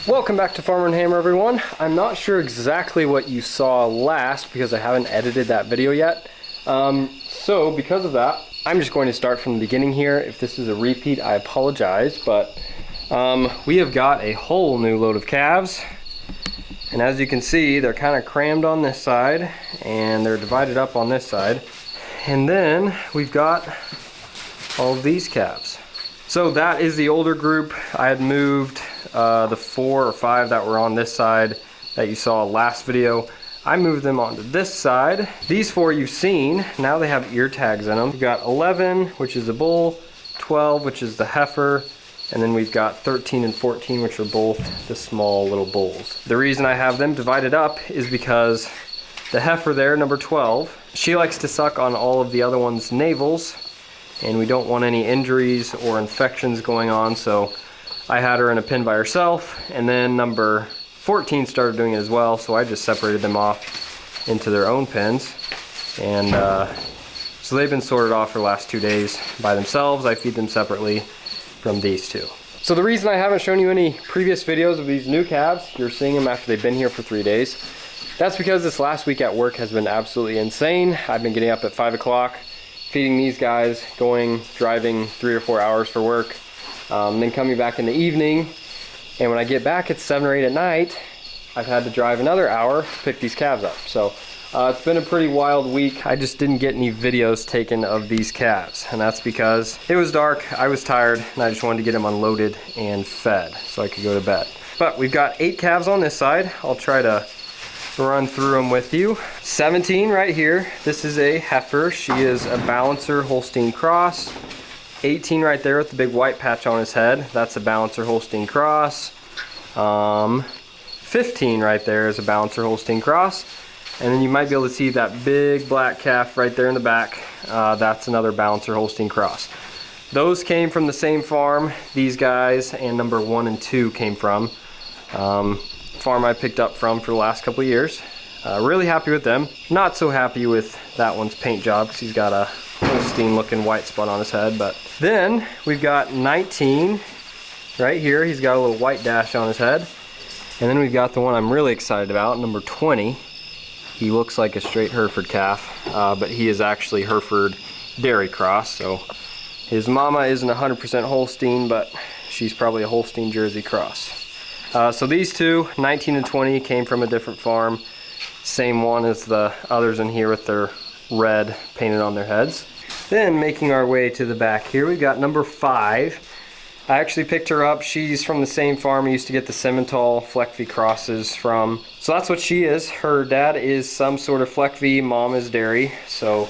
Welcome back to Farmer and Hammer, everyone. I'm not sure exactly what you saw last because I haven't edited that video yet. So because of that, I'm just going to start from the beginning here. If this is a repeat, I apologize, but we have got a whole new load of calves. And as you can see, they're kind of crammed on this side and they're divided up on this side. And then we've got all of these calves. So that is the older group. I had moved the 4 or 5 that were on this side that you saw last video. I moved them onto this side. These 4 you've seen, now they have ear tags in them. We've got 11, which is the bull, 12, which is the heifer, and then we've got 13 and 14, which are both the small little bulls. The reason I have them divided up is because the heifer there, number 12, she likes to suck on all of the other ones' navels, and we don't want any injuries or infections going on, so I had her in a pen by herself, and then number 14 started doing it as well, so I just separated them off into their own pens. And so they've been sorted off for the last 2 days by themselves. I feed them separately from these 2. So the reason I haven't shown you any previous videos of these new calves, you're seeing them after they've been here for 3 days. That's because this last week at work has been absolutely insane. I've been getting up at 5 o'clock, feeding these guys, driving 3 or 4 hours for work. Then coming back in the evening, and when I get back it's 7 or 8 at night, I've had to drive another hour to pick these calves up. So it's been a pretty wild week. I just didn't get any videos taken of these calves, and that's because it was dark, I was tired, and I just wanted to get them unloaded and fed so I could go to bed. But we've got 8 calves on this side. I'll try to run through them with you. 17 right here. This is a heifer. She is a balancer Holstein cross. 18 right there with the big white patch on his head. That's a balancer Holstein cross. 15 right there is a balancer Holstein cross. And then you might be able to see that big black calf right there in the back. That's another balancer Holstein cross. Those came from the same farm. These guys and number 1 and 2 came from. Farm I picked up from for the last couple of years. Really happy with them. Not so happy with that one's paint job because he's got a Holstein looking white spot on his head. But then we've got 19 right here. He's got a little white dash on his head. And then we've got the one I'm really excited about, number 20. He looks like a straight Hereford calf, but he is actually Hereford dairy cross. So his mama isn't 100% Holstein, but she's probably a Holstein Jersey cross. So these 2, 19 and 20, came from a different farm. Same one as the others in here with their red painted on their heads. Then making our way to the back here, we've got number 5. I actually picked her up. She's from the same farm I used to get the Simmental Fleckvieh crosses from. So that's what she is. Her dad is some sort of Fleckvieh, mom is dairy. So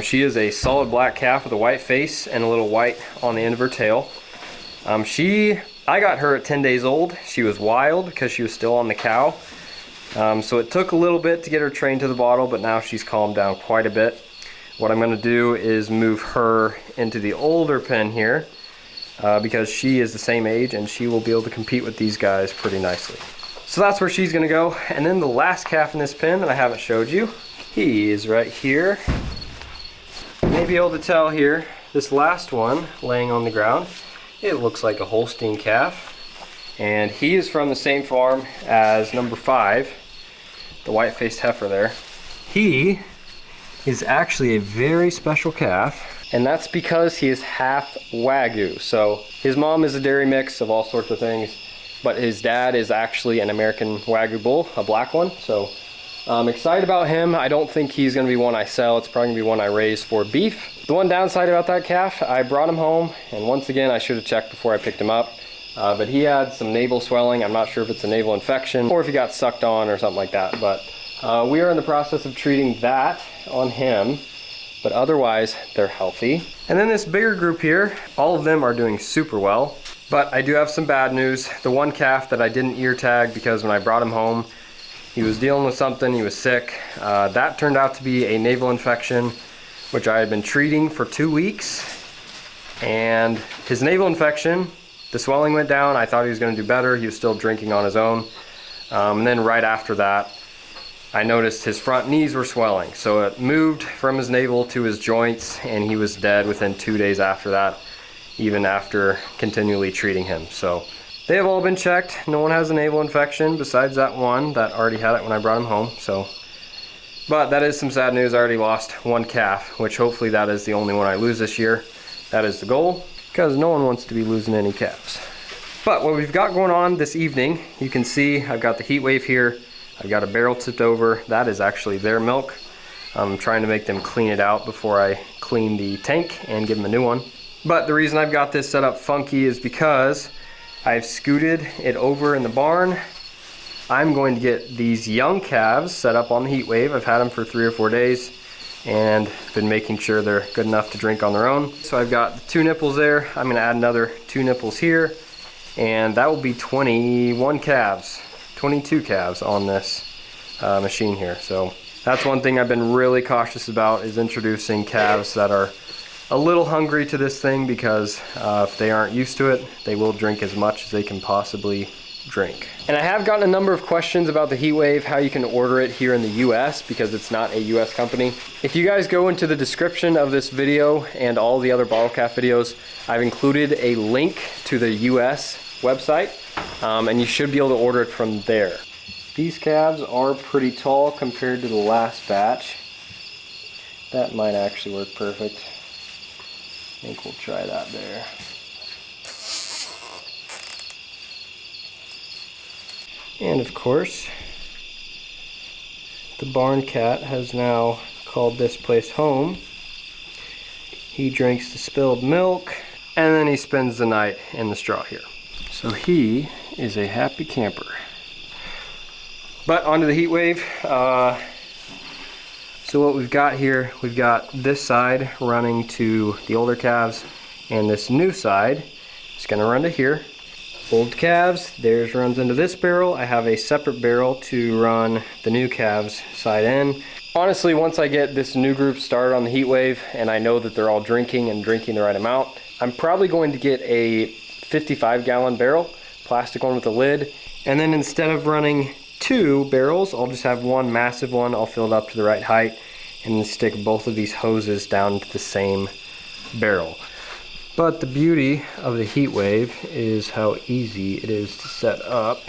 she is a solid black calf with a white face and a little white on the end of her tail. I got her at 10 days old. She was wild because she was still on the cow. So it took a little bit to get her trained to the bottle, but now she's calmed down quite a bit. What I'm going to do is move her into the older pen here because she is the same age and she will be able to compete with these guys pretty nicely. So that's where she's going to go. And then the last calf in this pen that I haven't showed you, he is right here. You may be able to tell here, this last one laying on the ground, it looks like a Holstein calf. And he is from the same farm as number 5, the white-faced heifer there. He is actually a very special calf, and that's because he is half Wagyu. So his mom is a dairy mix of all sorts of things, but his dad is actually an American Wagyu bull, a black one. So I'm excited about him. I don't think he's gonna be one I sell. It's probably gonna be one I raise for beef. The one downside about that calf, I brought him home, and once again, I should have checked before I picked him up. But he had some navel swelling. I'm not sure if it's a navel infection or if he got sucked on or something like that. But we are in the process of treating that on him. But otherwise, they're healthy. And then this bigger group here, all of them are doing super well. But I do have some bad news. The one calf that I didn't ear tag because when I brought him home, he was dealing with something, he was sick. That turned out to be a navel infection, which I had been treating for 2 weeks. And his navel infection, the swelling went down. I thought he was going to do better. He was still drinking on his own. And then right after that, I noticed his front knees were swelling. So it moved from his navel to his joints, and he was dead within 2 days after that, even after continually treating him. So They have all been checked. No one has a navel infection besides that one that already had it when I brought him home. So, but that is some sad news. I already lost one calf, which hopefully that is the only one I lose this year. That is the goal, because no one wants to be losing any calves. But what we've got going on this evening, you can see I've got the Heatwave here. I've got a barrel tipped over. That is actually their milk. I'm trying to make them clean it out before I clean the tank and give them a new one. But the reason I've got this set up funky is because I've scooted it over in the barn. I'm going to get these young calves set up on the Heatwave. I've had them for 3 or 4 days and been making sure they're good enough to drink on their own. So I've got the 2 nipples there. I'm gonna add another 2 nipples here, and that will be 21 calves, 22 calves on this machine here. So that's one thing I've been really cautious about, is introducing calves that are a little hungry to this thing, because if they aren't used to it, they will drink as much as they can possibly drink. And I have gotten a number of questions about the Heatwave, how you can order it here in the US, because it's not a US company. If you guys go into the description of this video and all the other bottle calf videos, I've included a link to the US website, and you should be able to order it from there. These calves are pretty tall compared to the last batch. That might actually work perfect. I think we'll try that there. And of course, the barn cat has now called this place home. He drinks the spilled milk, and then he spends the night in the straw here. So he is a happy camper. But onto the Heatwave. So what we've got here, we've got this side running to the older calves, and this new side is going to run to here. Old calves, theirs runs into this barrel. I have a separate barrel to run the new calves side in. Honestly, once I get this new group started on the Heatwave and I know that they're all drinking and drinking the right amount, I'm probably going to get a 55-gallon barrel, plastic one with a lid, and then instead of running 2 barrels, I'll just have one massive one. I'll fill it up to the right height and then stick both of these hoses down into the same barrel. But the beauty of the Heatwave is how easy it is to set up.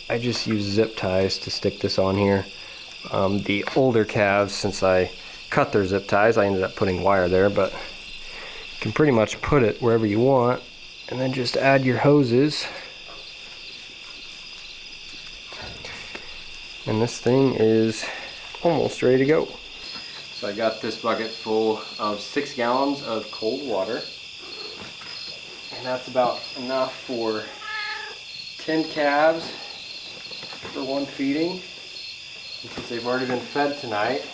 I just use zip ties to stick this on here. The older calves, since I cut their zip ties, I ended up putting wire there, but you can pretty much put it wherever you want and then just add your hoses. And this thing is almost ready to go. So I got this bucket full of 6 gallons of cold water, and that's about enough for 10 calves for one feeding. And since they've already been fed tonight,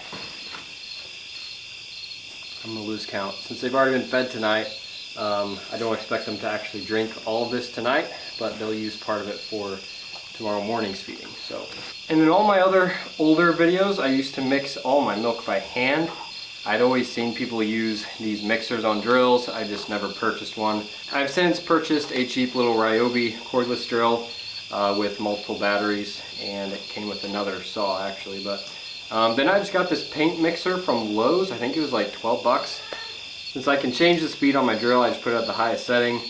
I'm gonna lose count. Since they've already been fed tonight, I don't expect them to actually drink all of this tonight, but they'll use part of it for tomorrow morning's feeding. So, and in all my other older videos, I used to mix all my milk by hand. I'd always seen people use these mixers on drills. I just never purchased one. I've since purchased a cheap little Ryobi cordless drill with multiple batteries, and it came with another saw actually. But then I just got this paint mixer from Lowe's. I think it was like 12 bucks. Since I can change the speed on my drill, I just put it at the highest setting,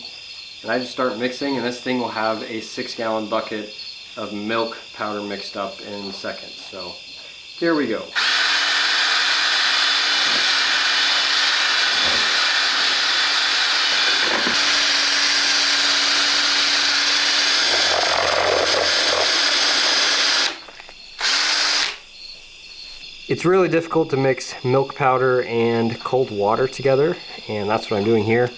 and I just start mixing, and this thing will have a 6-gallon bucket of milk powder mixed up in seconds. So here we go. It's really difficult to mix milk powder and cold water together, and that's what I'm doing here.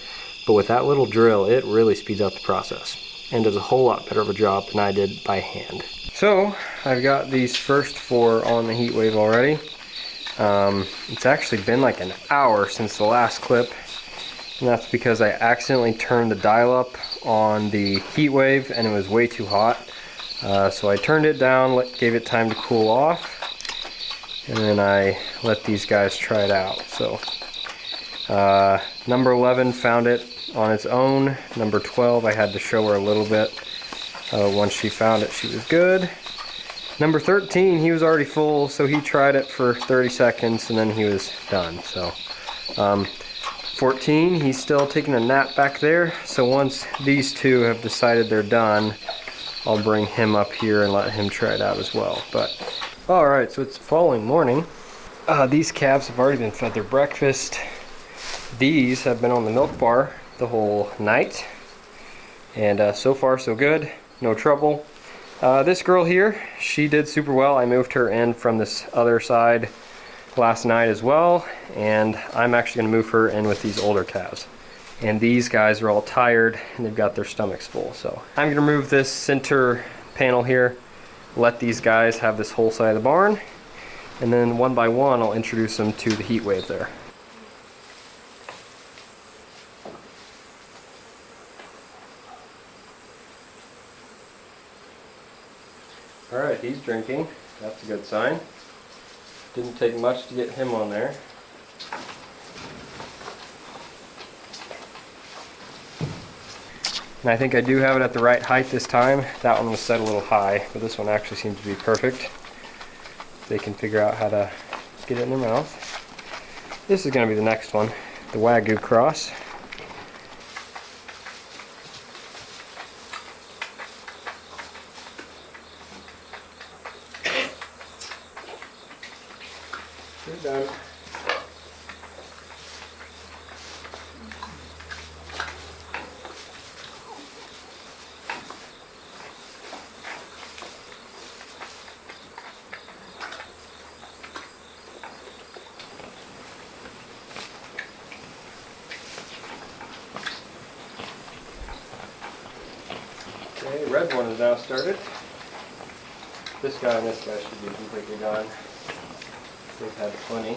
But with that little drill, it really speeds up the process and does a whole lot better of a job than I did by hand. So I've got these first 4 on the Heatwave already. It's actually been like an hour since the last clip, and that's because I accidentally turned the dial up on the Heatwave and it was way too hot. So I turned it down, gave it time to cool off, and then I let these guys try it out. So number 11 found it on its own. Number 12, I had to show her a little bit. Once she found it, she was good. Number 13, he was already full, so he tried it for 30 seconds and then he was done. So 14. He's still taking a nap back there. So once these two have decided they're done, I'll bring him up here and let him try it out as well. But all right, so it's the following morning. These calves have already been fed their breakfast. These have been on the milk bar the whole night, and so far so good, no trouble. This girl here, she did super well. I moved her in from this other side last night as well, and I'm actually going to move her in with these older calves. And these guys are all tired and they've got their stomachs full, so I'm going to remove this center panel here, let these guys have this whole side of the barn, and then one by one I'll introduce them to the Heatwave there. Alright, he's drinking. That's a good sign. Didn't take much to get him on there. And I think I do have it at the right height this time. That one was set a little high, but this one actually seems to be perfect. They can figure out how to get it in their mouth. This is going to be the next one, the Wagyu cross. You're done. Okay, red one is now started. This guy and this guy should be completely gone. They've had plenty.